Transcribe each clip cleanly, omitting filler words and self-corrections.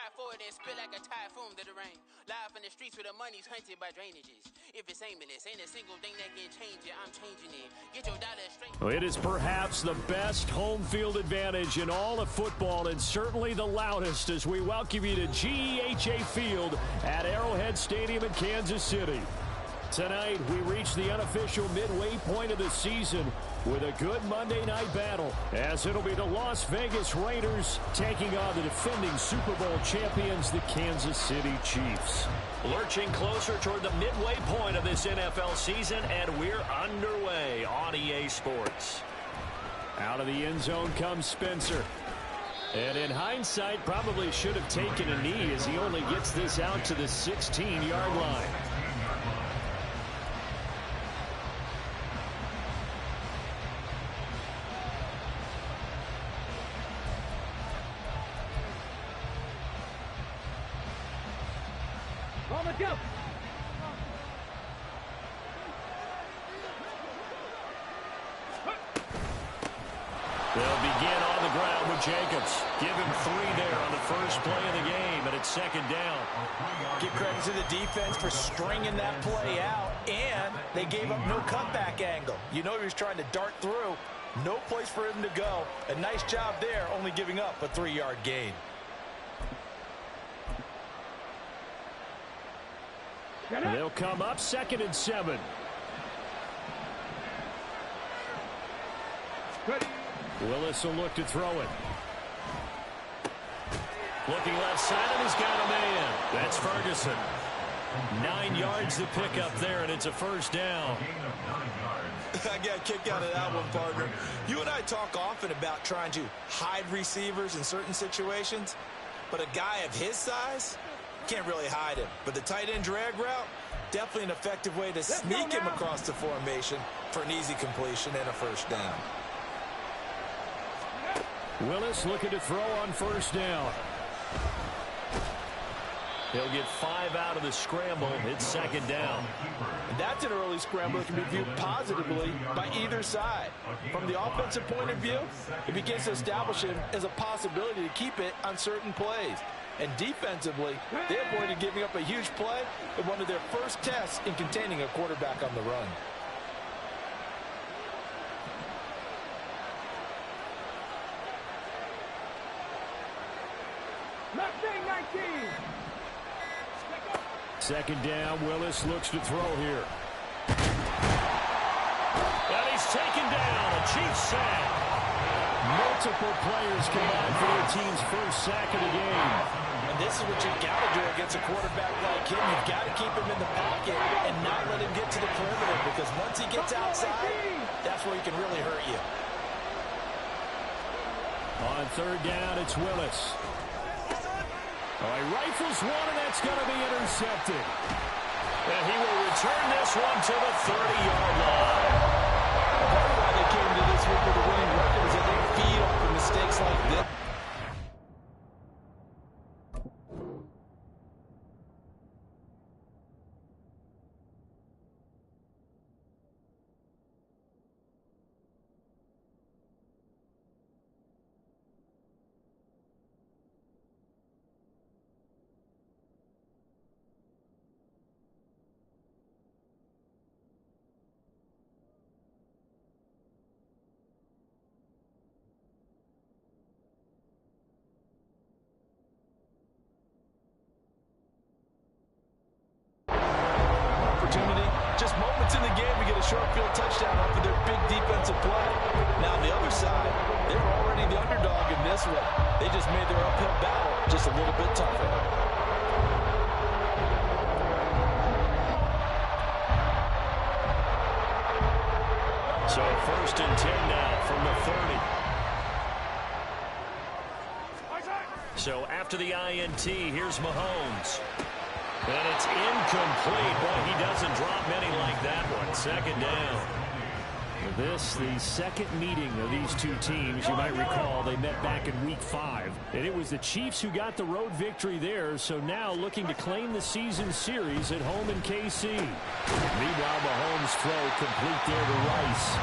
Ride forward and spit like a typhoon to the rain. Live in the streets where the money's hunted by drainages. If it's aimless, ain't a single thing that can change it. I'm changing it. Get your dollar straight. It is perhaps the best home field advantage in all of football, and certainly the loudest as we welcome you to GEHA Field at Arrowhead Stadium in Kansas City. Tonight, we reach the unofficial midway point of the season with a good Monday night battle, as it'll be the Las Vegas Raiders taking on the defending Super Bowl champions, the Kansas City Chiefs. Lurching closer toward the midway point of this NFL season, and we're underway on EA Sports. Out of the end zone comes Spencer. And in hindsight, probably should have taken a knee as he only gets this out to the 16-yard line. Let's go. They'll begin on the ground with Jacobs. Give him 3 there on the first play of the game, and it's second down. Give credit to the defense for stringing that play out, and they gave up no cutback angle. You know he was trying to dart through. No place for him to go. A nice job there, only giving up a 3-yard gain. They'll come up 2nd and 7. Willis will look to throw it. Looking left side, and he's got a man. That's Ferguson. 9 yards to pick up there, and it's a first down. I got a kick out of that one, partner. You and I talk often about trying to hide receivers in certain situations, but a guy of his size can't really hide him. But the tight end drag route, definitely an effective way to sneak him across the formation for an easy completion and a first down. Willis looking to throw on first down. He'll get 5 out of the scramble. It's second down. And that's an early scramble that can be viewed positively by either side. From the offensive point of view, it begins to establish him as a possibility to keep it on certain plays. And defensively, they avoided giving up a huge play in one of their first tests in containing a quarterback on the run. Second down, Willis looks to throw here. And he's taken down, a Chiefs sack. Multiple players combined for their team's first sack of the game. And this is what you've got to do against a quarterback like him. You've got to keep him in the pocket and not let him get to the perimeter, because once he gets outside, that's where he can really hurt you. On third down, it's Willis. He rifles one, and that's going to be intercepted. And he will return this one to the 30-yard line. Part of why they came to this week with a winning record is that they feed off of mistakes like this. Just moments in the game to get a short field touchdown off of their big defensive play. Now on the other side, they were already the underdog in this one. They just made their uphill battle just a little bit tougher. So 1st and 10 now from the 30. So after the INT, here's Mahomes. And it's incomplete. Boy, he doesn't drop many like that one. Second down. This, the second meeting of these two teams. You might recall they met back in Week 5. And it was the Chiefs who got the road victory there. So now looking to claim the season series at home in KC. Meanwhile, Mahomes' throw complete there to Rice.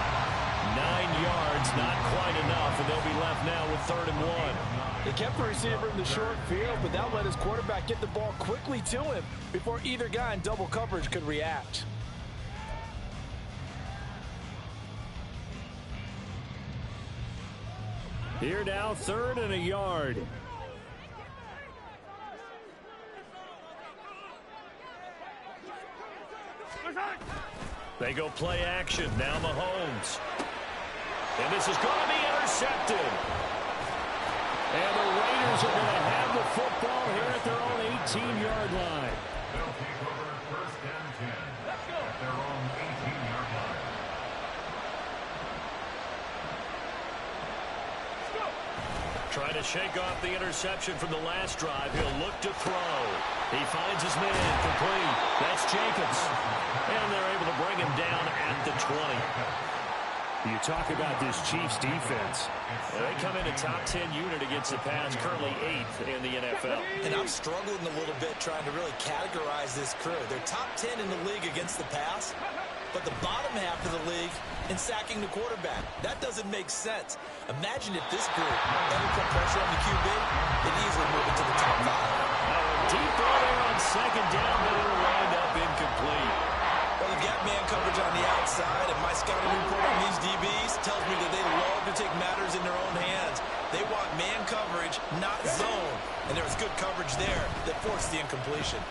9 yards It's not quite enough, and they'll be left now with 3rd and 1. They kept the receiver in the short field, but that let his quarterback get the ball quickly to him before either guy in double coverage could react. Here now, 3rd and a yard. They go play action. Now Mahomes. And this is going to be intercepted. And the Raiders are going to have the football here at their own 18-yard line. They'll take over 1st and 10 at their own 18-yard line. Trying to shake off the interception from the last drive. He'll look to throw. He finds his man complete. That's Jacobs. And they're able to bring him down at the 20. You talk about this Chiefs defense. They come in a top 10 unit against the pass, currently 8th in the NFL. And I'm struggling a little bit trying to really categorize this crew. They're top 10 in the league against the pass, but the bottom half of the league in sacking the quarterback. That doesn't make sense. Imagine if this group ever put pressure on the QB, they'd easily move into the top 5. Deep ball there on 2nd down, but it'll wind up incomplete. Well, they've got man coverage on the outside, and my scouting report on these DBs tells me that they love to take matters in their own hands. They want man coverage, not zone. And there was good coverage there that forced the incompletion.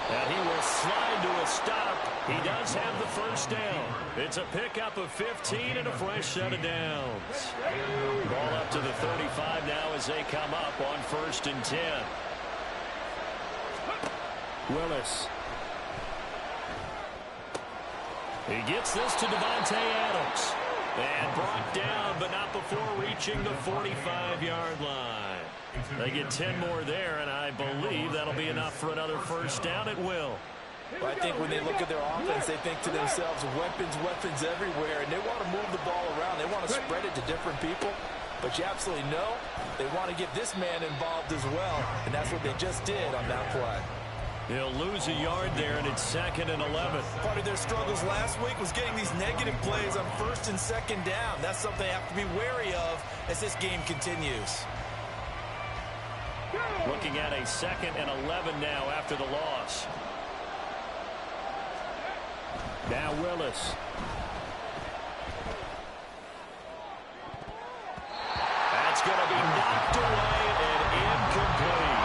And he will slide to a stop. He does have the 1st down. It's a pickup of 15 and a fresh set of downs. Ball up to the 35 now as they come up on 1st and 10. Willis. He gets this to Davante Adams. And brought down, but not before reaching the 45-yard line. They get 10 more there, and I believe that'll be enough for another 1st down. It will. Well, I think when they look at their offense, they think to themselves, weapons everywhere, and they want to move the ball around. They want to spread it to different people, but you absolutely know they want to get this man involved as well, and that's what they just did on that play. He'll lose a yard there, and it's 2nd and 11. Part of their struggles last week was getting these negative plays on 1st and 2nd down. That's something they have to be wary of as this game continues. Looking at a 2nd and 11 now after the loss. Now Willis. That's going to be knocked away and incomplete.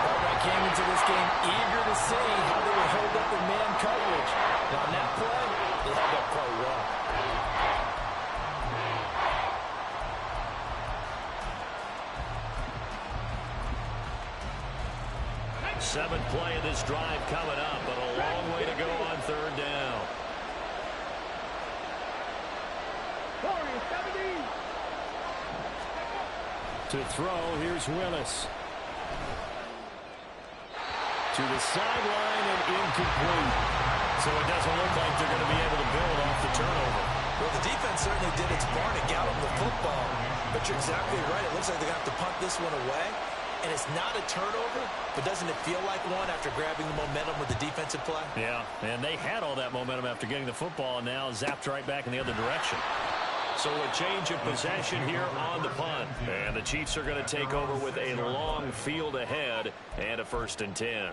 Albright came into this game eager to see how they would hold up in man coverage. Now on that play, they held up quite well. 7th play of this drive coming up, but a long way to go on 3rd down. To throw, here's Willis. To the sideline and incomplete. So it doesn't look like they're going to be able to build off the turnover. Well, the defense certainly did its part to gallop the football, but you're exactly right. It looks like they're going to have to punt this one away. And it's not a turnover, but doesn't it feel like one after grabbing the momentum with the defensive play? Yeah, and they had all that momentum after getting the football, and now zapped right back in the other direction. So a change of possession here on the punt. And the Chiefs are going to take over with a long field ahead and a 1st and 10.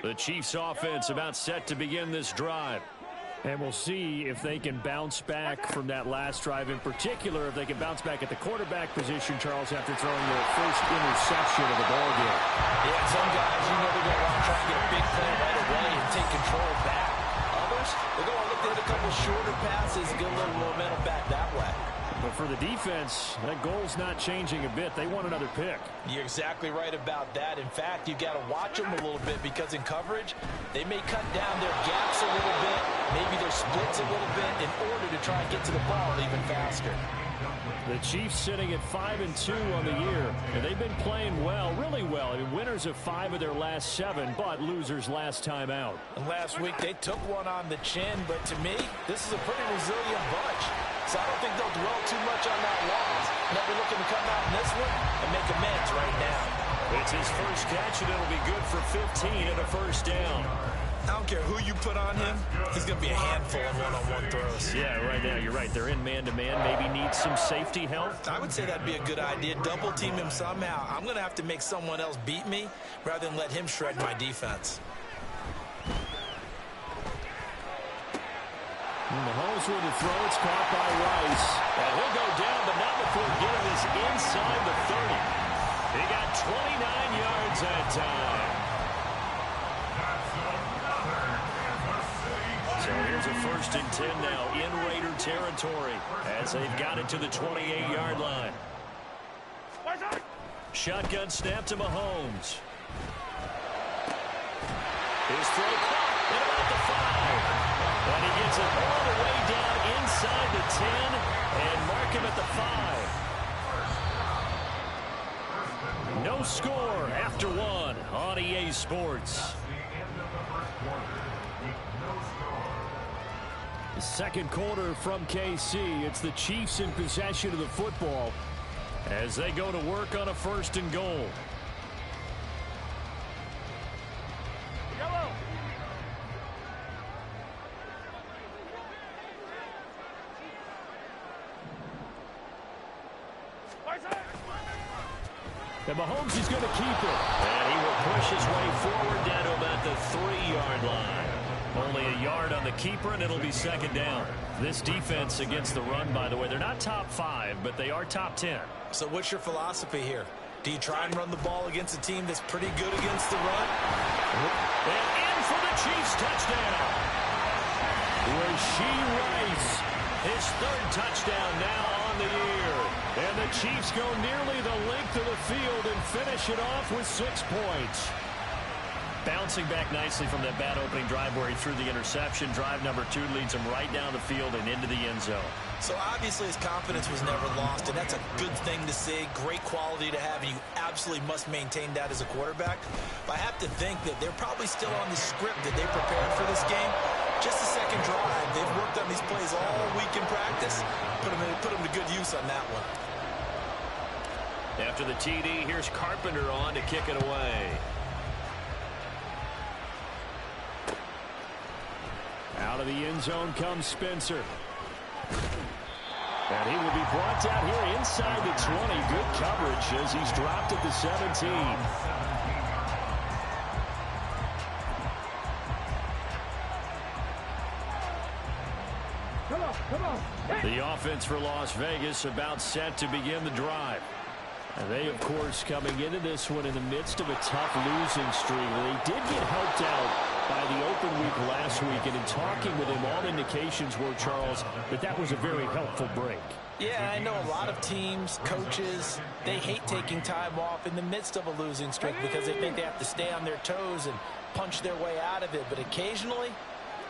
The Chiefs offense about set to begin this drive. And we'll see if they can bounce back from that last drive. In particular, if they can bounce back at the quarterback position, Charles, after throwing their first interception of the ball game. Yeah, some guys, you know they're going to want to try and get a big play right away and take control back. Others, they're going to look to hit a couple shorter passes and get a little momentum back that way. But for the defense, that goal's not changing a bit. They want another pick. You're exactly right about that. In fact, you've got to watch them a little bit because in coverage, they may cut down their gaps a little bit, maybe their splits a little bit in order to try and get to the ball even faster. The Chiefs sitting at 5-2 on the year, and they've been playing well, really well. I mean, winners of 5 of their last 7, but losers last time out. And last week, they took one on the chin, but to me, this is a pretty resilient bunch. so I don't think they'll dwell too much on that loss. They'll be looking to come out in this one and make amends right now. It's his first catch, and it'll be good for 15 and a first down. I don't care who you put on him. He's going to be a handful of one-on-one throws. Yeah, right now, you're right. They're in man-to-man. Maybe need some safety help. I would say that'd be a good idea. Double team him somehow. I'm going to have to make someone else beat me rather than let him shred my defense. Mahomes with the throw. It's caught by Rice. And he'll go down, but not before getting this inside the 30. He got 29 yards that time. So here's a 1st and 10 now in Raider territory as they've got it to the 28-yard line. Shotgun snap to Mahomes. His throw caught at about the 5. And he gets it all the way down inside the 10 and mark him at the 5. No score after 1 on EA Sports. The second quarter from KC. It's the Chiefs in possession of the football as they go to work on a 1st and goal. And Mahomes is going to keep it. And he will push his way forward down to about the 3-yard line. Only a yard on the keeper, and it'll be 2nd down. This defense against the run, by the way, they're not top 5, but they are top 10. So what's your philosophy here? Do you try and run the ball against a team that's pretty good against the run? And in for the Chiefs touchdown. Rashee Rice, his 3rd touchdown now on the year. And the Chiefs go nearly the length of the field and finish it off with 6 points. Bouncing back nicely from that bad opening drive where he threw the interception. Drive number 2 leads him right down the field and into the end zone. So obviously his confidence was never lost, and that's a good thing to see. Great quality to have, and you absolutely must maintain that as a quarterback. But I have to think that they're probably still on the script that they prepared for this game. Just the second drive. They've worked on these plays all week in practice. Put them to good use on that one. After the TD, here's Carpenter on to kick it away. Out of the end zone comes Spencer. And he will be brought down here inside the 20. Good coverage as he's dropped at the 17. Come on. The offense for Las Vegas about set to begin the drive. And they, of course, coming into this one in the midst of a tough losing streak. They did get helped out by the open week last week, and in talking with him, all indications were, Charles, that was a very helpful break. Yeah, I know a lot of teams, coaches, they hate taking time off in the midst of a losing streak because they think they have to stay on their toes and punch their way out of it. But occasionally,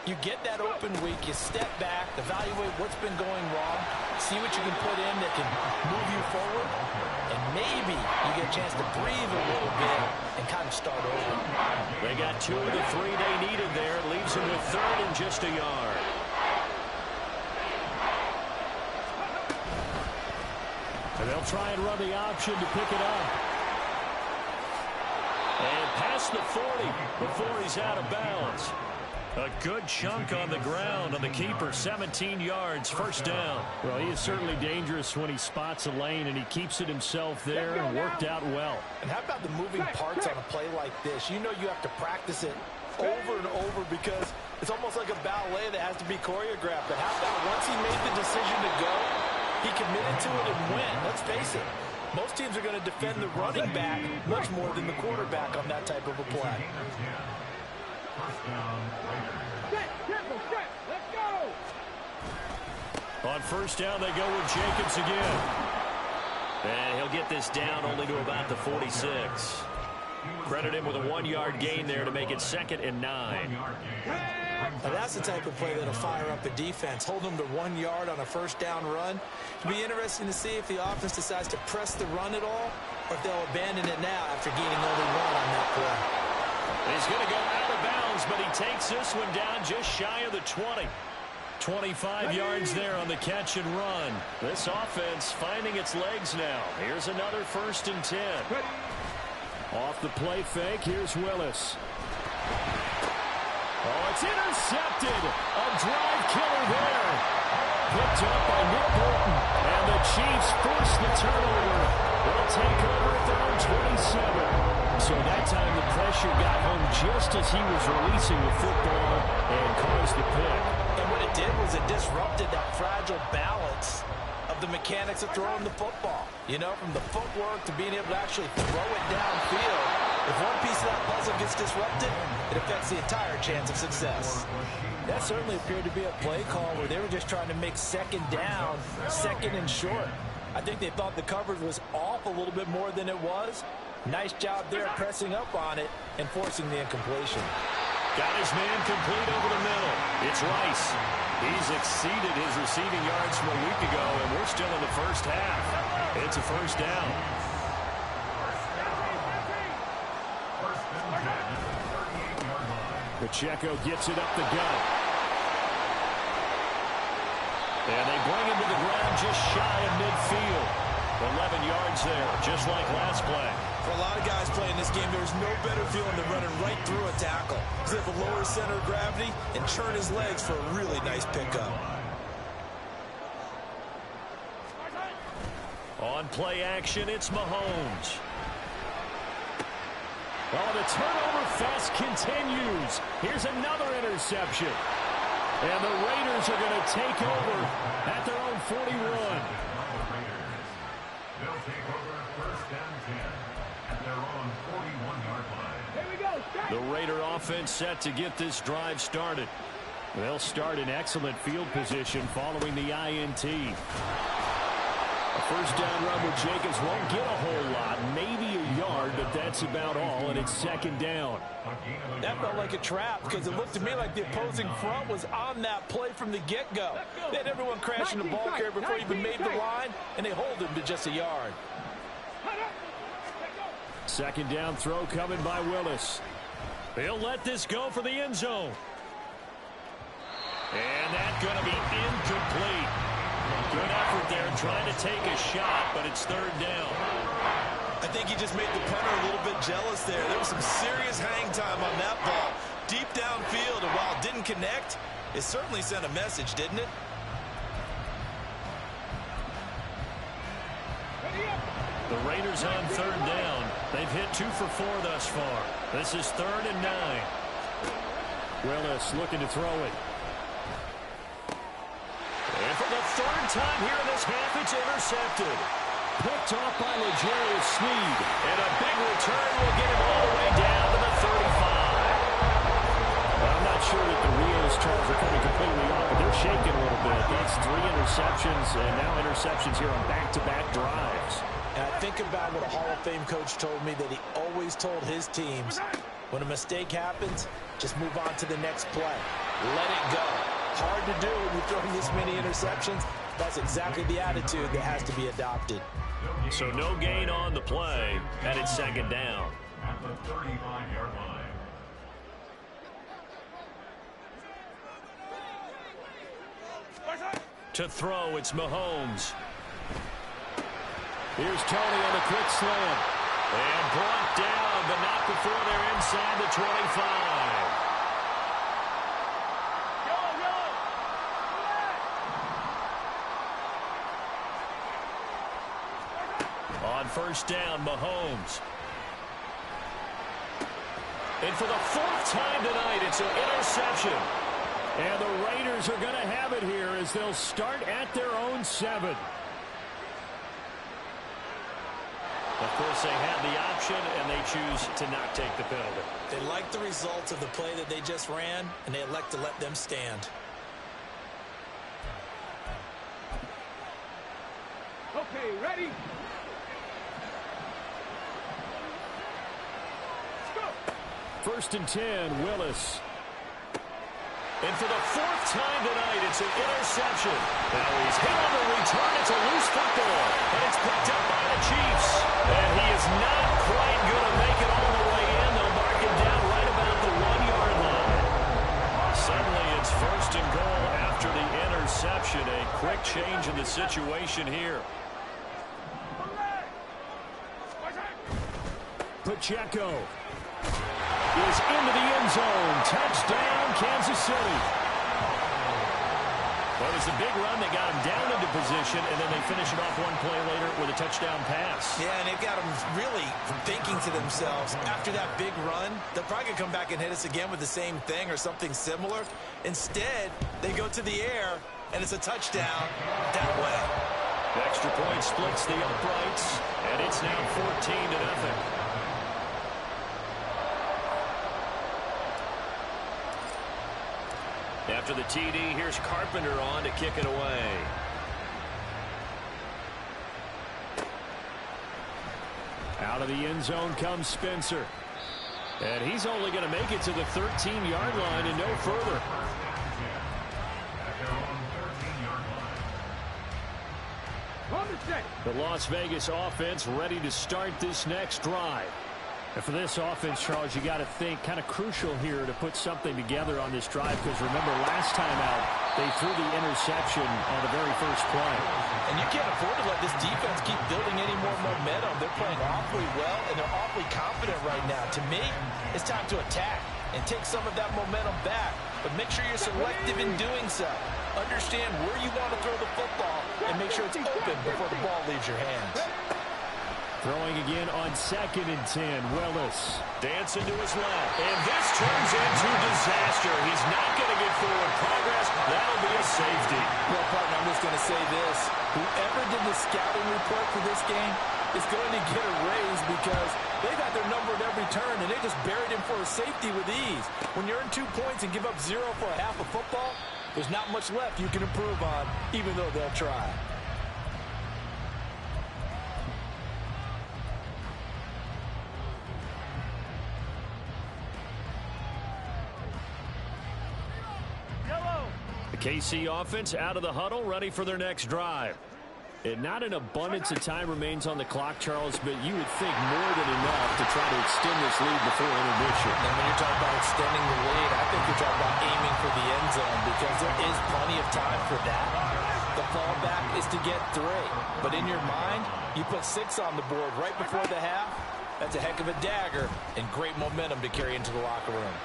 you get that open week, you step back, evaluate what's been going wrong, see what you can put in that can move you forward, and maybe you get a chance to breathe a little bit and kind of start over. They got 2 of the 3 they needed there. It leaves them with 3rd and just a yard. And they'll try and run the option to pick it up. And past the 40 before he's out of bounds. A good chunk on the ground on the keeper, 17 yards, 1st down. Well, he is certainly dangerous when he spots a lane, and he keeps it himself there and worked out well. And how about the moving parts on a play like this? You know you have to practice it over and over because it's almost like a ballet that has to be choreographed. But how about once he made the decision to go, he committed to it and went. Let's face it, most teams are going to defend the running back much more than the quarterback on that type of a play. On 1st down, they go with Jacobs again. And he'll get this down only to about the 46. Credit him with a 1-yard gain there to make it 2nd and 9. Now that's the type of play that'll fire up a defense. Hold them to 1 yard on a 1st down run. It'll be interesting to see if the offense decides to press the run at all or if they'll abandon it now after gaining only 1 on that play. He's going to go out of bounds, but he takes this one down just shy of the 20. 25 yards there on the catch and run. This offense finding its legs now. Here's another 1st and 10. Off the play fake, here's Willis. Oh, it's intercepted. A drive killer there. Picked up by Nick Bolton. And the Chiefs force the turnover. They'll take over at their own 27. So that time the pressure got home just as he was releasing the football and caused the pick. And what it did was it disrupted that fragile balance of the mechanics of throwing the football. You know, from the footwork to being able to actually throw it downfield. If one piece of that puzzle gets disrupted, it affects the entire chance of success. That certainly appeared to be a play call where they were just trying to make 2nd down, 2nd and short. I think they thought the coverage was off a little bit more than it was. Nice job there pressing up on it and forcing the incompletion. Got his man complete over the middle. It's Rice. He's exceeded his receiving yards from a week ago, and we're still in the first half. It's a 1st down. Pacheco gets it up the gut. And they bring him to the ground just shy of midfield. 11 yards there, just like last play. For a lot of guys playing this game, there's no better feeling than running right through a tackle. He's able to lower his center of gravity and churn his legs for a really nice pickup. On play action, it's Mahomes. Oh, the turnover fest continues. Here's another interception. And the Raiders are going to take over at their own 41. They'll take over 1st and 10 at their own 41-yard line. Here we go. The Raider offense set to get this drive started. They'll start in excellent field position following the INT. A 1st down run with Jacobs won't get a whole lot, maybe a yard, but that's about all, and it's 2nd down. That felt like a trap because it looked to me like the opposing front was on that play from the get-go. They had everyone crashing the ball carrier before he even made the line, and they hold him to just a yard. 2nd down throw coming by Willis. They'll let this go for the end zone. And that's going to be incomplete. Good effort there trying to take a shot, but it's 3rd down. I think he just made the punter a little bit jealous there. There was some serious hang time on that ball. Deep downfield, and while it didn't connect, it certainly sent a message, didn't it? The Raiders on 3rd down. They've hit 2 for 4 thus far. This is 3rd and 9. Willis looking to throw it. And for the 3rd time here in this half, it's intercepted. Picked off by L'Jarius Sneed. And a big return will get him all the way down to the 35. Well, I'm not sure that the wheels, Charles, are coming completely off, but they're shaking a little bit. That's 3 interceptions, and now interceptions here on back-to-back drives. And I think about what a Hall of Fame coach told me that he always told his teams, when a mistake happens, just move on to the next play. Let it go. Hard to do when you're throwing this many interceptions. That's exactly the attitude that has to be adopted. So no gain on the play, and it's 2nd down. At the 35-yard line. To throw, it's Mahomes. Here's Tony on the quick slant. And brought down, but not before they're inside the 25. On 1st down, Mahomes. And for the 4th time tonight, it's an interception. And the Raiders are going to have it here as they'll start at their own 7. Of course, they had the option, and they choose to not take the penalty. They like the results of the play that they just ran, and they elect to let them stand. Okay, ready? 1st and 10, Willis. And for the 4th time tonight, it's an interception. Now he's hit on the return. It's a loose football, and it's picked up by the Chiefs. And he is not quite going to make it all the way in. They'll mark him down right about the 1-yard line. Suddenly, it's 1st and goal after the quick change in the situation here. Pacheco is into the end zone. Touchdown, Kansas City. Well, it was a big run. They got him down into position, and then they finish it off one play later with a touchdown pass. Yeah, and it got them really thinking to themselves, after that big run, they're probably going to come back and hit us again with the same thing or something similar. Instead, they go to the air, and it's a touchdown that way. The extra point splits the uprights, and it's now 14-0. After the TD, here's Carpenter on to kick it away. Out of the end zone comes Spencer. And he's only going to make it to the 13-yard line and no further. The Las Vegas offense ready to start this next drive. And for this offense, Charles, you got to think kind of crucial here to put something together on this drive, because remember last time out they threw the interception on the very first play. And you can't afford to let this defense keep building any more momentum. They're playing awfully well, and they're awfully confident right now. To me, it's time to attack and take some of that momentum back. But make sure you're selective in doing so. Understand where you want to throw the football and make sure it's open before the ball leaves your hands. Throwing again on 2nd and 10, Willis. Dancing to his left. And this turns into disaster. He's not going to get forward progress. That'll be a safety. Well, partner, I'm just going to say this. Whoever did the scouting report for this game is going to get a raise, because they got their number at every turn, and they just buried him for a safety with ease. When you earn 2 points and give up 0 for a half of football, there's not much left you can improve on, even though they'll try. KC offense out of the huddle, ready for their next drive. And not an abundance of time remains on the clock, Charles, but you would think more than enough to try to extend this lead before intermission. And when you're talking about extending the lead, I think you're talking about aiming for the end zone, because there is plenty of time for that. The fallback is to get 3. But in your mind, you put 6 on the board right before the half. That's a heck of a dagger and great momentum to carry into the locker room.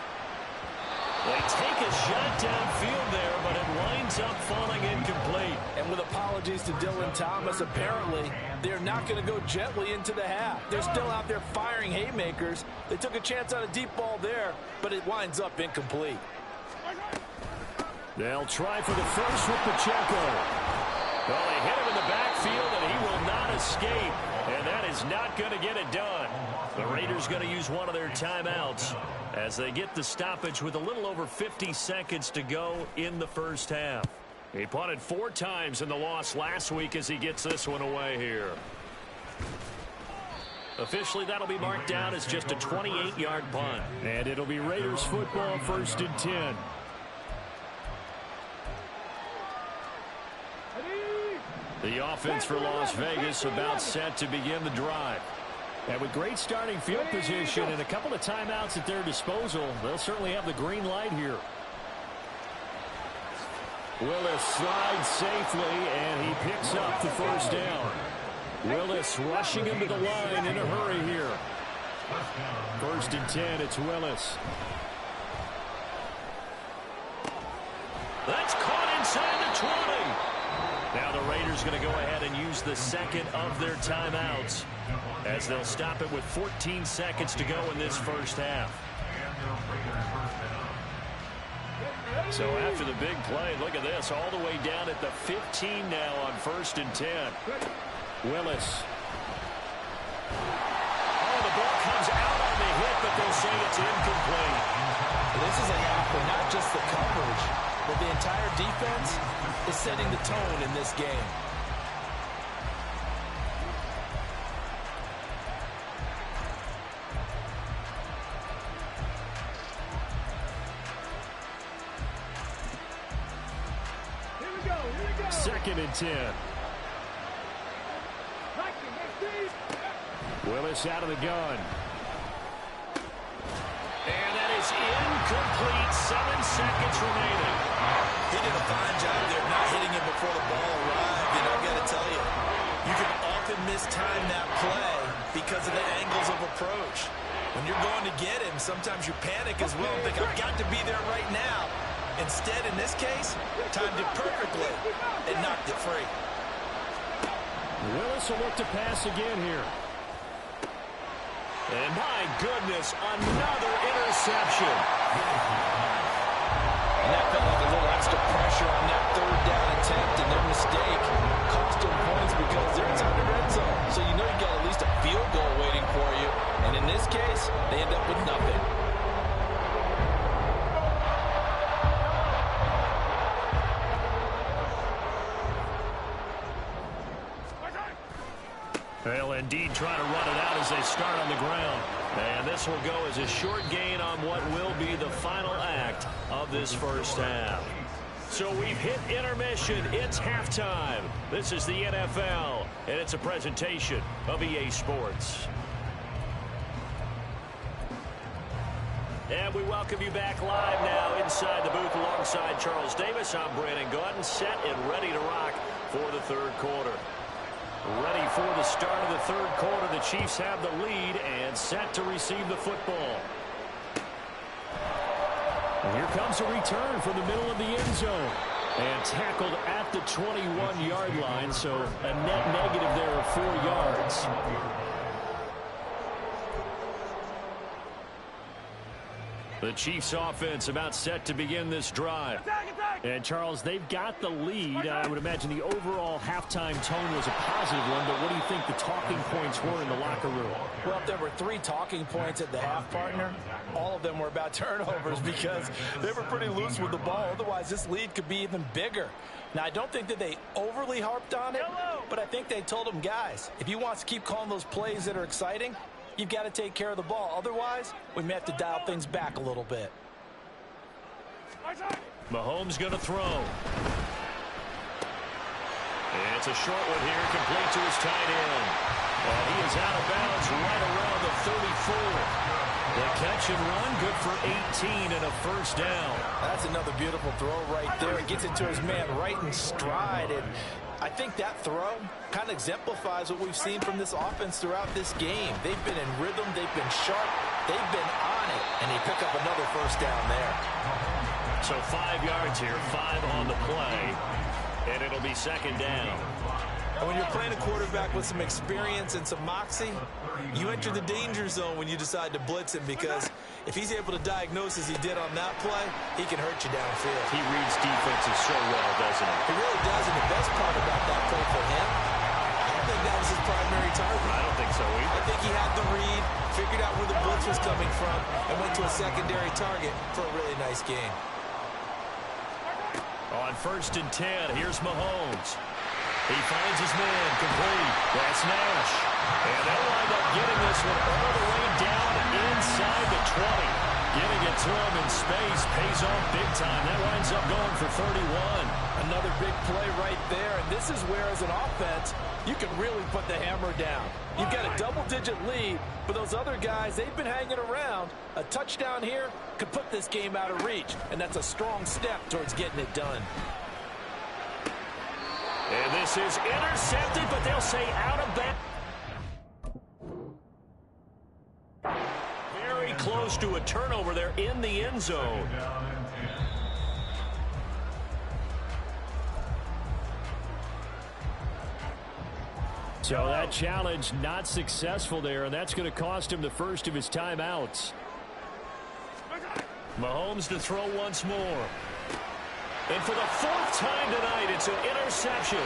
They take a shot downfield there, but it winds up falling incomplete. And with apologies to Dylan Thomas, apparently they're not going to go gently into the half. They're still out there firing haymakers. They took a chance on a deep ball there, but it winds up incomplete. They'll try for the first with Pacheco. Well, they hit him in the backfield, and he will not escape. And that is not going to get it done. The Raiders going to use one of their timeouts as they get the stoppage with a little over 50 seconds to go in the first half. He punted 4 times in the loss last week as he gets this one away here. Officially, that'll be marked down as just a 28-yard punt. And it'll be Raiders football, 1st and 10. The offense for Las Vegas about set to begin the drive. And with great starting field position and a couple of timeouts at their disposal, they'll certainly have the green light here. Willis slides safely, and he picks up the first down. Willis rushing him to the line in a hurry here. 1st and 10, it's Willis. That's caught inside the 20. Now the Raiders going to go ahead and use the second of their timeouts, as they'll stop it with 14 seconds to go in this first half. So after the big play, look at this, all the way down at the 15 now on 1st and 10. Willis. Oh, the ball comes out on the hit, but they'll say it's incomplete. This is a half for not just the coverage, but the entire defense is setting the tone in this game. Here we go. 2nd and 10. Willis out of the gun. And that is incomplete. 7 seconds remaining. He did a fine job there of not hitting him before the ball arrived, and I've got to tell you, you can often mistime that play because of the angles of approach. When you're going to get him, sometimes you panic as well and think, I've got to be there right now. Instead, in this case, timed it perfectly and knocked it free. Willis will look to pass again here. And my goodness, another interception. And that felt like a little extra pressure on that third down attempt, and their mistake cost them points because they're inside the red zone. So you know you got at least a field goal waiting for you. And in this case, they end up with nothing. They'll indeed try to run it out as they start on the ground. And this will go as a short gain on what will be the final act of this first half. So we've hit intermission. It's halftime. This is the NFL, and it's a presentation of EA Sports. And we welcome you back live now inside the booth alongside Charles Davis. I'm Brandon Gaudin, set and ready to rock for the third quarter. Ready for the start of the third quarter. The Chiefs have the lead and set to receive the football. And here comes a return from the middle of the end zone. And tackled at the 21-yard line, so a net negative there of 4 yards. The Chiefs offense about set to begin this drive. And Charles, they've got the lead. I would imagine the overall halftime tone was a positive one, but what do you think the talking points were in the locker room? Well, if there were 3 talking points at the half, partner, all of them were about turnovers because they were pretty loose with the ball. Otherwise, this lead could be even bigger. Now, I don't think that they overly harped on it, but I think they told them, guys, if you want to keep calling those plays that are exciting, you've got to take care of the ball. Otherwise, we may have to dial things back a little bit. Mahomes going to throw. It's a short one here, complete to his tight end. And he is out of bounds right around the 34. The catch and run, good for 18 and a first down. That's another beautiful throw right there. It gets it to his man right in stride. And I think that throw kind of exemplifies what we've seen from this offense throughout this game. They've been in rhythm. They've been sharp. They've been on it. And they pick up another first down there. So 5 yards here, 5 on the play. And it'll be second down. And when you're playing a quarterback with some experience and some moxie, you enter the danger zone when you decide to blitz him, because if he's able to diagnose as he did on that play, he can hurt you downfield. He reads defenses so well, doesn't he? He really does, and the best part about that play for him, I don't think that was his primary target. I don't think so either. I think he had the read, figured out where the blitz was coming from, and went to a secondary target for a really nice gain. On 1st and 10, here's Mahomes. He finds his man, complete. That's Nash. And they'll wind up getting this one all the way down inside the 20. Getting it to him in space pays off big time. That winds up going for 31. Another big play right there. And this is where, as an offense, you can really put the hammer down. You've got a double-digit lead, but those other guys, they've been hanging around. A touchdown here could put this game out of reach, and that's a strong step towards getting it done. And this is intercepted, but they'll say out of bounds. Very close to a turnover there in the end zone. So that challenge not successful there, and that's going to cost him the first of his timeouts. Mahomes to throw once more. And for the 4th time tonight, it's an interception.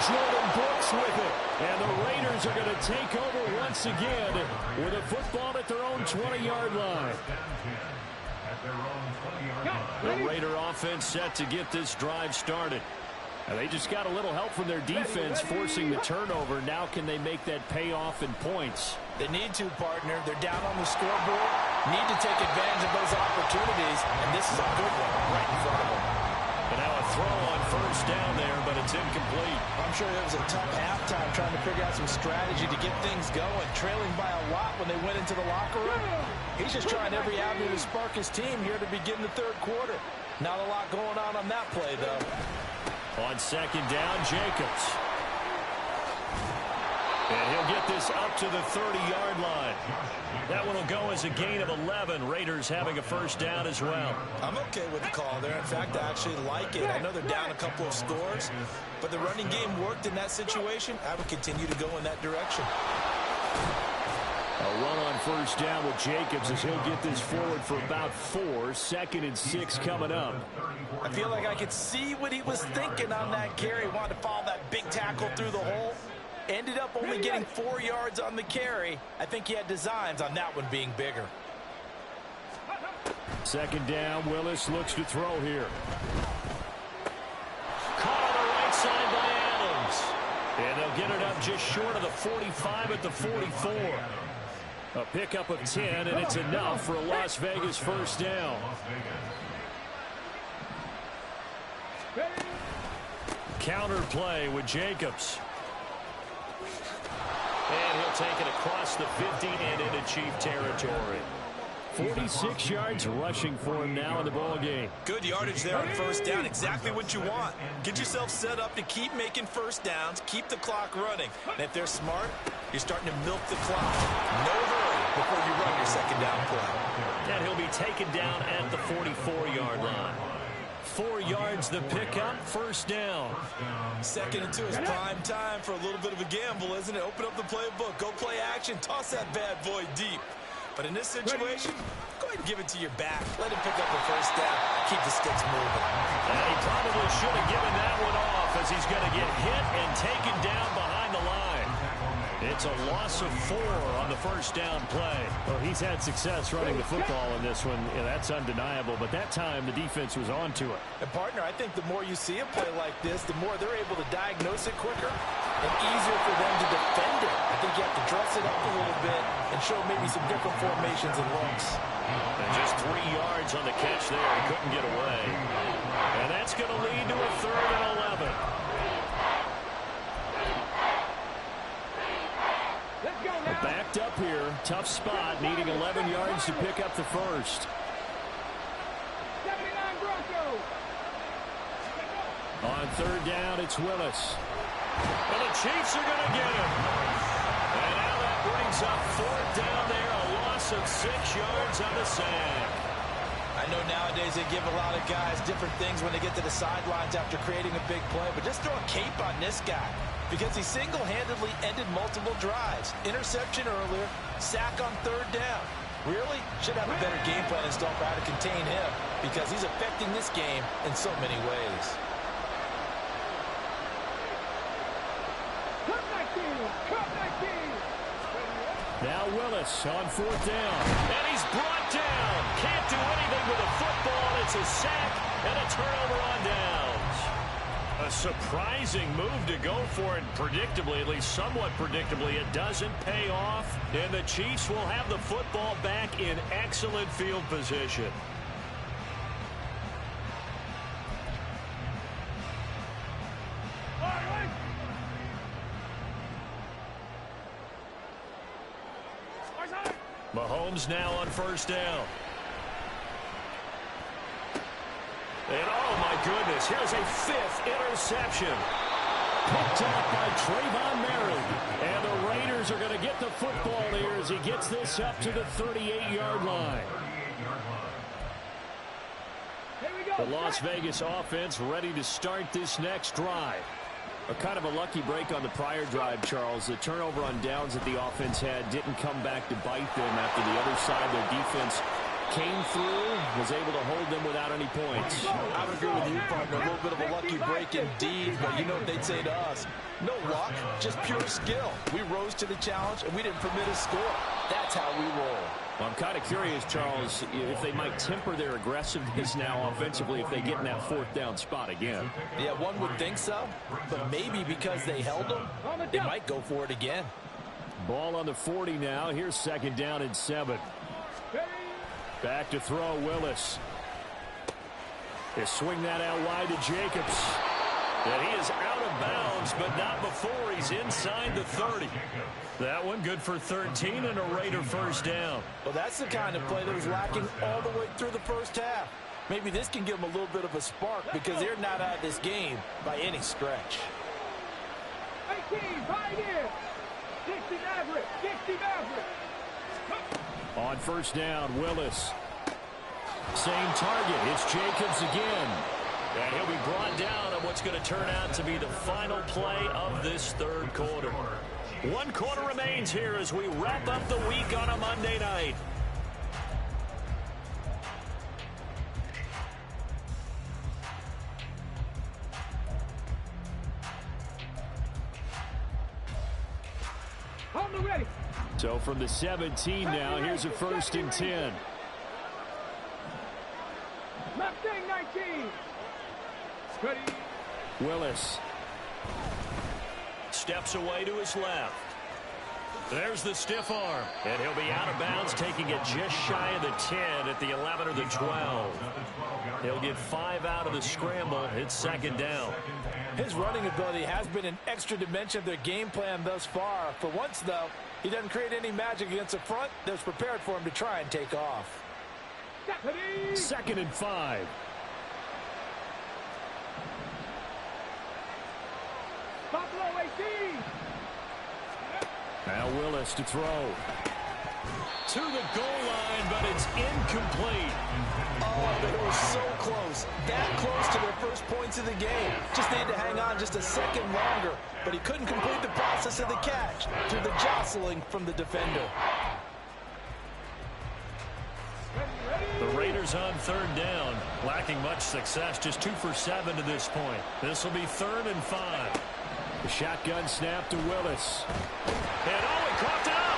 Jordan Brooks with it. And the Raiders are going to take over once again with a football at their own 20-yard line. The Raider offense set to get this drive started. And they just got a little help from their defense forcing the turnover. Now can they make that pay off in points? They need to, partner. They're down on the scoreboard. Need to take advantage of those opportunities. And this is a good one right in front of them. And now a throw on 1st down there, but it's incomplete. I'm sure it was a tough halftime trying to figure out some strategy to get things going. Trailing by a lot when they went into the locker room. He's just trying every avenue to spark his team here to begin the third quarter. Not a lot going on that play, though. On second down, Jacobs. And he'll get this up to the 30-yard line. That one will go as a gain of 11. Raiders having a first down as well. I'm okay with the call there. In fact, I actually like it. I know they're down a couple of scores, but the running game worked in that situation. I would continue to go in that direction. A run on first down with Jacobs as he'll get this forward for about 4. 2nd and 6 coming up. I feel like I could see what he was thinking on that carry. Wanted to follow that big tackle through the hole. Ended up only getting 4 yards on the carry. I think he had designs on that one being bigger. Second down, Willis looks to throw here. Caught on the right side by Adams. And they'll get it up just short of the 45 at the 44. A pickup of 10, and it's enough for a Las Vegas first down. Counter play with Jacobs. And he'll take it across the 50 and into Chief territory. 46 yards rushing for him now in the ball game. Good yardage there on first down. Exactly what you want. Get yourself set up to keep making first downs, keep the clock running. And if they're smart, you're starting to milk the clock. No hurry before you run your second down play. And he'll be taken down at the 44-yard line. 4 yards the pickup, first down. 2nd and 2 is prime time for a little bit of a gamble, isn't it? Open up the playbook, go play action, toss that bad boy deep. But in this situation, go ahead and give it to your back. Let him pick up the first down, keep the sticks moving. And he probably should have given that one off as he's going to get hit and taken down behind the line. It's a loss of 4 on the first down play. Well, he's had success running the football in this one. Yeah, that's undeniable. But that time, the defense was on to it. And, partner, I think the more you see a play like this, the more they're able to diagnose it quicker and easier for them to defend it. I think you have to dress it up a little bit and show maybe some different formations and looks. And just 3 yards on the catch there. He couldn't get away. And that's going to lead to a 3rd and 11. Backed up here, tough spot, needing 11 yards to pick up the first. 79 Broncos. On 3rd down, it's Willis. And the Chiefs are going to get him. And now that brings up 4th down there, a loss of 6 yards on the sack. I know nowadays they give a lot of guys different things when they get to the sidelines after creating a big play, but just throw a cape on this guy. Because he single-handedly ended multiple drives. Interception earlier, sack on 3rd down. Really should have a better game plan installed for how to contain him because he's affecting this game in so many ways. Now Willis on 4th down. And he's brought down. Can't do anything with a football. It's a sack and a turnover on downs. A surprising move to go for it. Predictably, at least somewhat predictably, it doesn't pay off. And the Chiefs will have the football back in excellent field position. Mahomes now on 1st down. And oh my goodness, here's a 5th interception. Picked up by Trayvon Merritt. And the Raiders are going to get the football here as he gets this up to the 38-yard line. The Las Vegas offense ready to start this next drive. A kind of a lucky break on the prior drive, Charles. The turnover on downs that the offense had didn't come back to bite them after the other side. Their defense came through, was able to hold them without any points. I would agree with you, partner. A little bit of a lucky break indeed, but you know what they'd say to us? No luck, just pure skill. We rose to the challenge, and we didn't permit a score. That's how we roll. Well, I'm kind of curious, Charles, if they might temper their aggressiveness now offensively if they get in that 4th down spot again. Yeah, one would think so, but maybe because they held them, they might go for it again. Ball on the 40 now. Here's 2nd down and 7. Back to throw, Willis. They swing that out wide to Jacobs. And he is out of bounds, but not before he's inside the 30. That one good for 13 and a Raider first down. Well, that's the kind of play that was lacking all the way through the first half. Maybe this can give them a little bit of a spark because they're not out of this game by any stretch. 18, right in. 60 Maverick, 60 Maverick. On first down, Willis. Same target. It's Jacobs again. And he'll be brought down on what's going to turn out to be the final play of this third quarter. 1 quarter remains here as we wrap up the week on a Monday night. Ready. So from the 17 now, here's a 1st and 10. Mustang 19. Ready. Willis steps away to his left. There's the stiff arm. And he'll be out of bounds, taking it just shy of the 10 at the 11 or the 12. He'll get 5 out of the scramble. It's 2nd down. His running ability has been an extra dimension of their game plan thus far. For once, though, he doesn't create any magic against the front that's prepared for him to try and take off. 2nd and 5. Buffalo 18. Now Willis to throw. To the goal line, but it's incomplete. Oh, they were so close. That close to their first points of the game. Just needed to hang on just a second longer. But he couldn't complete the process of the catch through the jostling from the defender. The Raiders on 3rd down. Lacking much success. Just 2 for 7 to this point. This will be 3rd and 5. The shotgun snap to Willis. And he caught it up.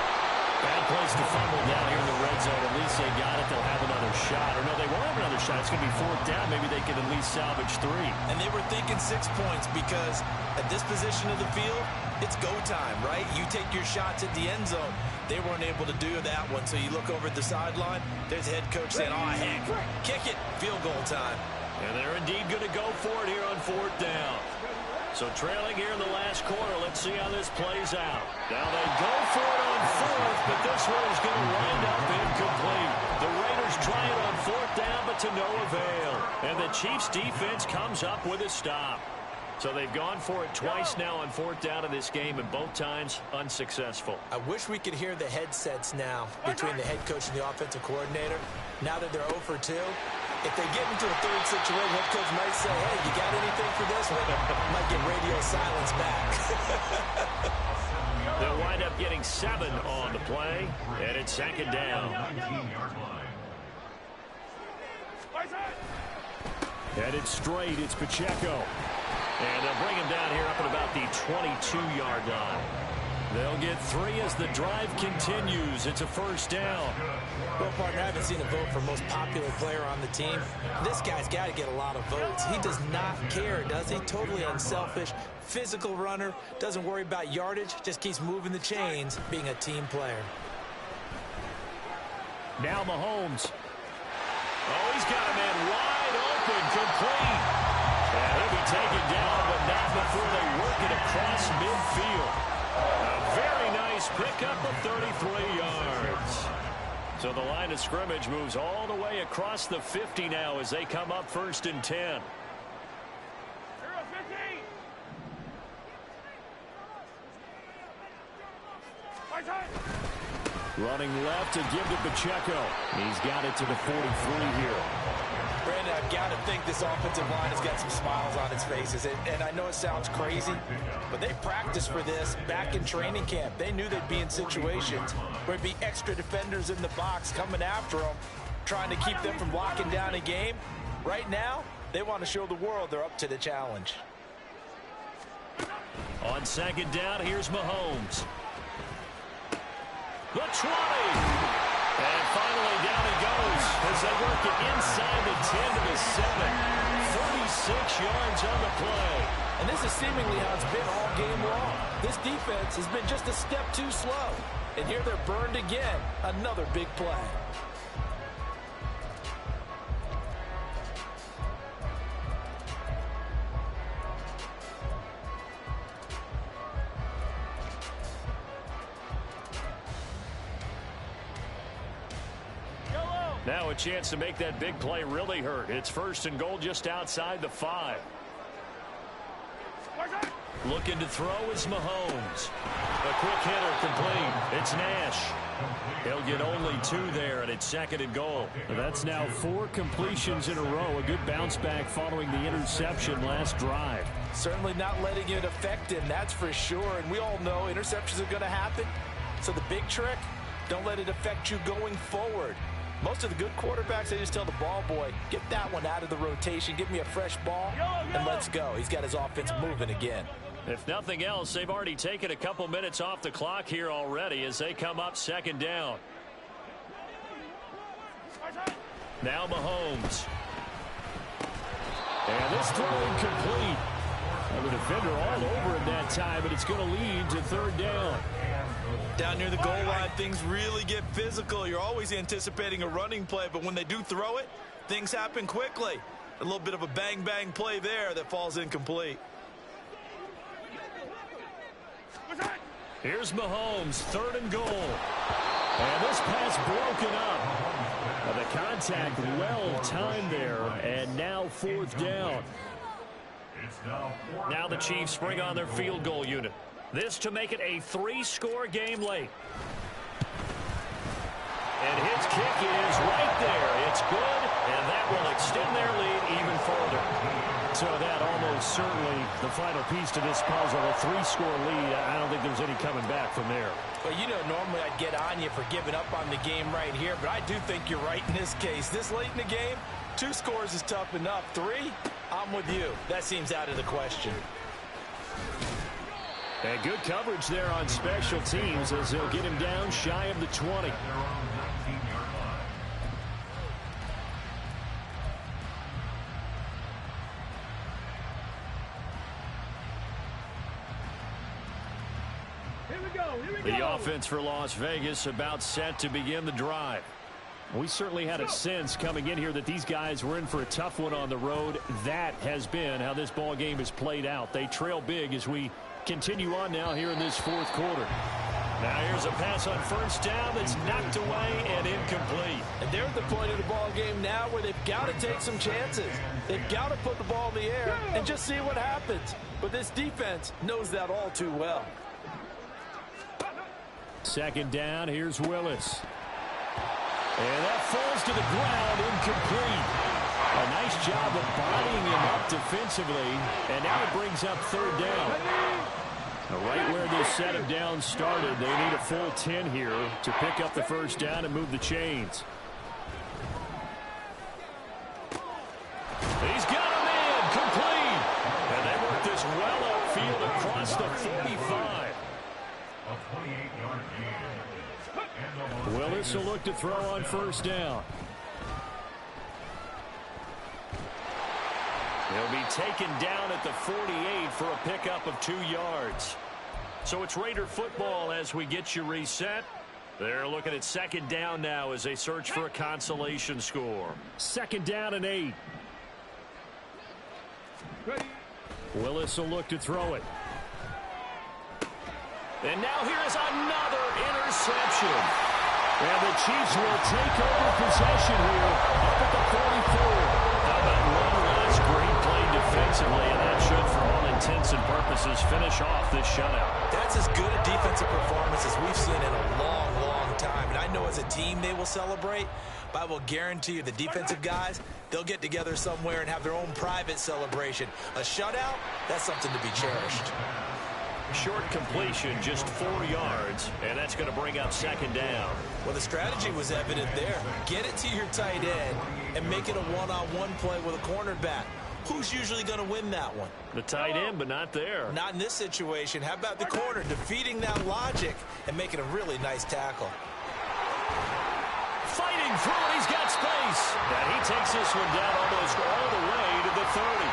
Bad place to fumble down here in the red zone. At least they got it. They'll have another shot. Or no, they won't have another shot. It's going to be 4th down. Maybe they can at least salvage 3. And they were thinking 6 points because at this position of the field, it's go time, right? You take your shots at the end zone. They weren't able to do that one. So you look over at the sideline. There's the head coach saying, oh, heck, kick it. Field goal time. And they're indeed going to go for it here on 4th down. So trailing here in the last quarter. Let's see how this plays out. Now they go for it on 4th, but this one is going to wind up incomplete. The Raiders try it on 4th down, but to no avail. And the Chiefs defense comes up with a stop. So they've gone for it twice now on 4th down in this game, and both times unsuccessful. I wish we could hear the headsets now between the head coach and the offensive coordinator. Now that they're 0 for 2. If they get into a third situation, head coach might say, hey, you got anything for this one? Might get radio silence back. They'll wind up getting 7 on the play, and it's 2nd down. Headed straight, it's Pacheco. And they'll bring him down here up at about the 22-yard line. They'll get 3 as the drive continues. It's a 1st down. Well, partner, I haven't seen a vote for most popular player on the team. This guy's got to get a lot of votes. He does not care, does he? Totally unselfish, physical runner, doesn't worry about yardage, just keeps moving the chains, being a team player. Now Mahomes. Oh, he's got a man wide open, complete. And he'll be taken down, but not before they work it across midfield. A very nice pickup of 33 yards. So the line of scrimmage moves all the way across the 50 now as they come up 1st and 10. Running left to give to Pacheco. He's got it to the 43 here. Brandon, I've got to think this offensive line has got some smiles on its faces. And I know it sounds crazy, but they practiced for this back in training camp. They knew they'd be in situations where it'd be extra defenders in the box coming after them, trying to keep them from locking down a game. Right now, they want to show the world they're up to the challenge. On 2nd down, here's Mahomes. The 20. And finally down he goes as they work it inside the 10 to the 7. 36 yards on the play. And this is seemingly how it's been all game long. This defense has been just a step too slow. And here they're burned again. Another big play. Now a chance to make that big play really hurt. It's 1st and goal just outside the 5. Looking to throw is Mahomes. A quick hitter complete. It's Nash. He'll get only 2 there, and it's 2nd and goal. That's now 4 completions in a row. A good bounce back following the interception last drive. Certainly not letting it affect him, that's for sure. And we all know interceptions are going to happen. So the big trick, don't let it affect you going forward. Most of the good quarterbacks, they just tell the ball boy, get that one out of the rotation, give me a fresh ball, and let's go. He's got his offense moving again. If nothing else, they've already taken a couple minutes off the clock here already as they come up 2nd down. Now Mahomes. And this throw incomplete. And the defender all over him that time, but it's going to lead to 3rd down. Down near the goal line, things really get physical. You're always anticipating a running play, but when they do throw it, things happen quickly. A little bit of a bang-bang play there that falls incomplete. Here's Mahomes, 3rd and goal. And this pass broken up. The contact well timed there, and now 4th down. Now the Chiefs bring on their field goal unit. This to make it a 3-score game late. And his kick is right there. It's good, and that will extend their lead even further. So that almost certainly the final piece to this puzzle, a 3-score lead. I don't think there's any coming back from there. Well, you know, normally I'd get on you for giving up on the game right here, but I do think you're right in this case. This late in the game, 2 scores is tough enough. 3, I'm with you. That seems out of the question. And good coverage there on special teams as they'll get him down shy of the 20. The offense for Las Vegas about set to begin the drive. We certainly had a sense coming in here that these guys were in for a tough one on the road. That has been how this ball game has played out. They trail big as we continue on now here in this 4th quarter. Now here's a pass on 1st down that's knocked away and incomplete. And they're at the point of the ball game now where they've got to take some chances. They've got to put the ball in the air and just see what happens. But this defense knows that all too well. 2nd down, here's Willis. And that falls to the ground, incomplete. A nice job of bodying him up defensively, and now it brings up 3rd down. Right where this set of downs started, they need a full 10 here to pick up the 1st down and move the chains. He's got him in, complete. And they work this well upfield across the 45. Willis will look to throw on 1st down. He'll be taken down at the 48 for a pickup of 2 yards. So it's Raider football as we get you reset. They're looking at 2nd down now as they search for a consolation score. 2nd down and 8. Willis will look to throw it. And now here's another interception. And the Chiefs will take over possession here up at the 44. How about one last great play defensively, and that should, for all intents and purposes, finish off this shutout. That's as good a defensive performance as we've seen in a long, long time. And I know as a team they will celebrate, but I will guarantee you the defensive guys, they'll get together somewhere and have their own private celebration. A shutout, that's something to be cherished. Short completion, just 4 yards, and that's going to bring up 2nd down. Well, the strategy was evident there. Get it to your tight end and make it a one-on-one play with a cornerback. Who's usually going to win that one? The tight end, but not there. Not in this situation. How about the corner defeating that logic and making a really nice tackle? Fighting through, he's got space. And he takes this one down almost all the way to the 30.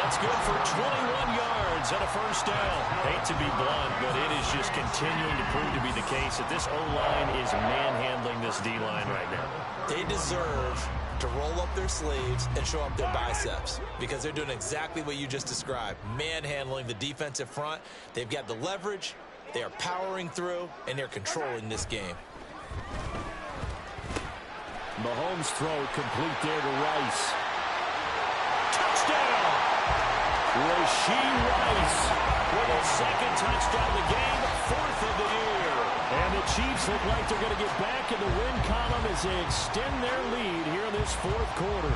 That's good for 21 yards and a 1st down. Hate to be blunt, but it is just continuing to prove to be the case that this O-line is manhandling this D-line right now. They deserve to roll up their sleeves and show up their biceps because they're doing exactly what you just described, manhandling the defensive front. They've got the leverage, they are powering through, and they're controlling this game. Mahomes' throw complete there to Rice. Touchdown! Rashee Rice with his second touchdown of the game, 4th of the year. And the Chiefs look like they're going to get back in the win column as they extend their lead here in this 4th quarter.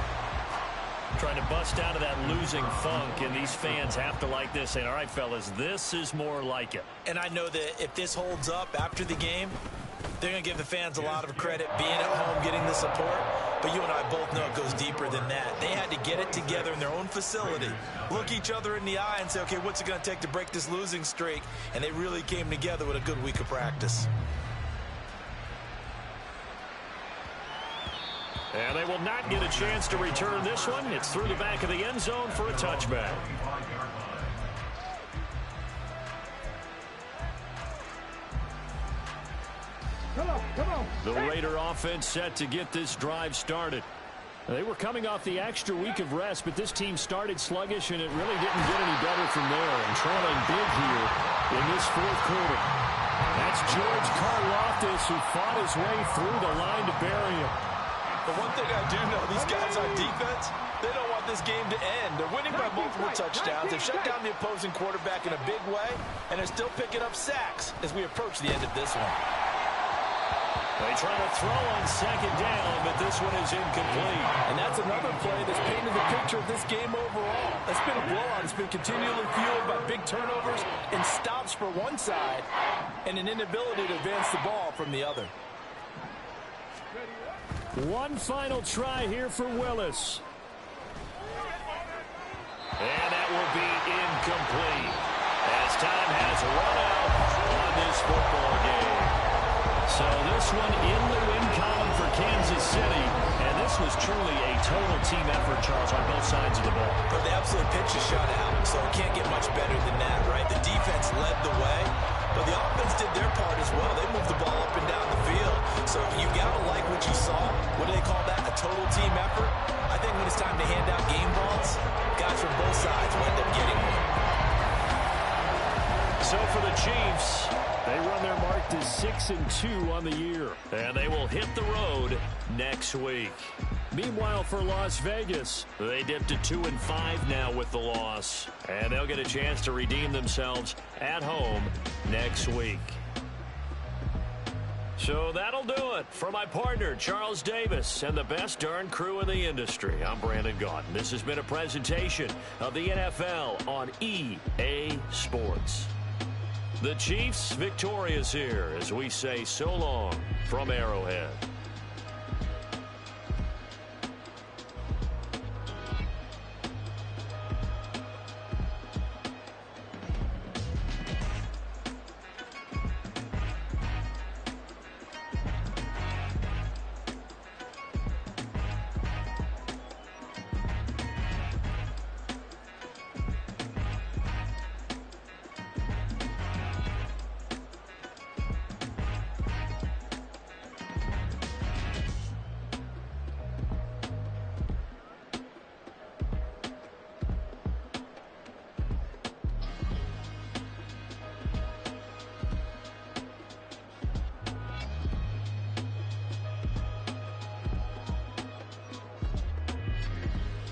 Trying to bust out of that losing funk, and these fans have to like this. Saying, all right, fellas, this is more like it. And I know that if this holds up after the game, they're going to give the fans a lot of credit being at home, getting the support. But you and I both know it goes deeper than that. They had to get it together in their own facility, look each other in the eye and say, okay, what's it going to take to break this losing streak? And they really came together with a good week of practice. And they will not get a chance to return this one. It's through the back of the end zone for a touchback. Come on. The Raider offense set to get this drive started. They were coming off the extra week of rest, but this team started sluggish, and it really didn't get any better from there. And trailing big here in this 4th quarter. That's George Karlaftis, who fought his way through the line to bury him. The one thing I do know, these guys on defense, they don't want this game to end. They're winning by multiple touchdowns. They've shut down the opposing quarterback in a big way, and they're still picking up sacks as we approach the end of this one. They try to throw on 2nd down, but this one is incomplete. And that's another play that's painted the picture of this game overall. It's been a blowout. It's been continually fueled by big turnovers and stops for one side and an inability to advance the ball from the other. One final try here for Willis. And that will be incomplete as time has run out on this football game. So this one in the win column for Kansas City. And this was truly a total team effort, Charles, on both sides of the ball. But they absolutely pitched a shutout, so it can't get much better than that, right? The defense led the way, but the offense did their part as well. They moved the ball up and down the field. So you got to like what you saw. What do they call that? A total team effort? I think when it's time to hand out game balls, guys from both sides will end up getting one. So for the Chiefs, they run their mark to 6-2 on the year. And they will hit the road next week. Meanwhile, for Las Vegas, they dipped to 2-5 now with the loss. And they'll get a chance to redeem themselves at home next week. So that'll do it. For my partner, Charles Davis, and the best darn crew in the industry, I'm Brandon Gaudin. This has been a presentation of the NFL on EA Sports. The Chiefs victorious here as we say so long from Arrowhead.